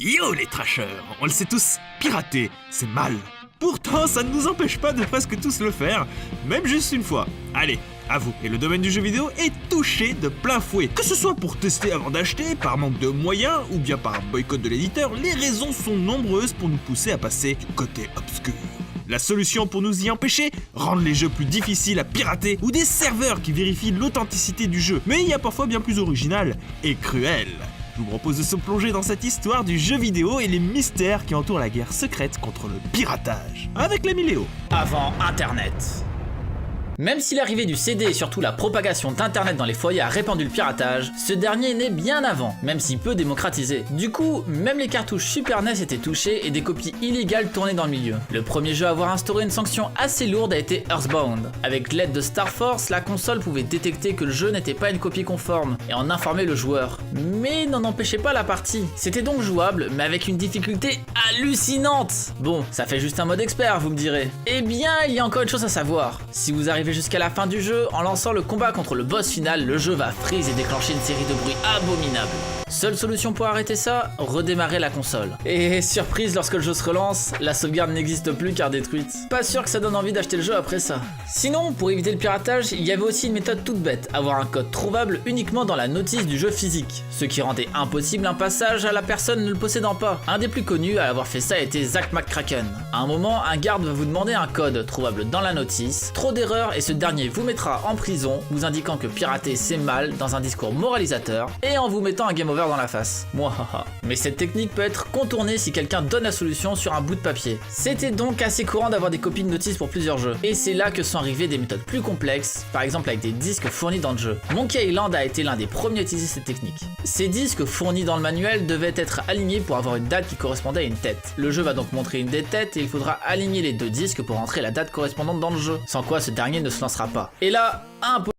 Yo les trashers, on le sait tous, pirater, c'est mal. Pourtant, ça ne nous empêche pas de presque tous le faire, même juste une fois. Allez, à vous, et le domaine du jeu vidéo est touché de plein fouet. Que ce soit pour tester avant d'acheter, par manque de moyens, ou bien par un boycott de l'éditeur, les raisons sont nombreuses pour nous pousser à passer du côté obscur. La solution pour nous y empêcher, rendre les jeux plus difficiles à pirater ou des serveurs qui vérifient l'authenticité du jeu. Mais il y a parfois bien plus original et cruel. Je vous propose de se plonger dans cette histoire du jeu vidéo et les mystères qui entourent la guerre secrète contre le piratage. Avec l'ami Léo. Avant Internet. Même si l'arrivée du CD et surtout la propagation d'Internet dans les foyers a répandu le piratage, ce dernier est né bien avant, même si peu démocratisé. Du coup, même les cartouches Super NES étaient touchées et des copies illégales tournaient dans le milieu. Le premier jeu à avoir instauré une sanction assez lourde a été Earthbound. Avec l'aide de Star Force, la console pouvait détecter que le jeu n'était pas une copie conforme et en informer le joueur. Mais n'en empêchait pas la partie. C'était donc jouable, mais avec une difficulté hallucinante. Bon, ça fait juste un mode expert, vous me direz. Eh bien, il y a encore une chose à savoir. Si vous arrivez jusqu'à la fin du jeu, en lançant le combat contre le boss final, le jeu va freeze et déclencher une série de bruits abominables. Seule solution pour arrêter ça, redémarrer la console. Et surprise, lorsque le jeu se relance, la sauvegarde n'existe plus car détruite. Pas sûr que ça donne envie d'acheter le jeu après ça. Sinon, pour éviter le piratage, il y avait aussi une méthode toute bête, avoir un code trouvable uniquement dans la notice du jeu physique, ce qui rendait impossible un passage à la personne ne le possédant pas. Un des plus connus à avoir fait ça était Zack McCracken. À un moment, un garde va vous demander un code trouvable dans la notice, trop d'erreurs et ce dernier vous mettra en prison, vous indiquant que pirater c'est mal dans un discours moralisateur et en vous mettant un game over dans la face. Mouahaha. Mais cette technique peut être contournée si quelqu'un donne la solution sur un bout de papier. C'était donc assez courant d'avoir des copies de notices pour plusieurs jeux. Et c'est là que sont arrivées des méthodes plus complexes, par exemple avec des disques fournis dans le jeu. Monkey Island a été l'un des premiers à utiliser cette technique. Ces disques fournis dans le manuel devaient être alignés pour avoir une date qui correspondait à une tête. Le jeu va donc montrer une des têtes et il faudra aligner les deux disques pour entrer la date correspondante dans le jeu, sans quoi ce dernier ne se lancera pas. Et là, impossible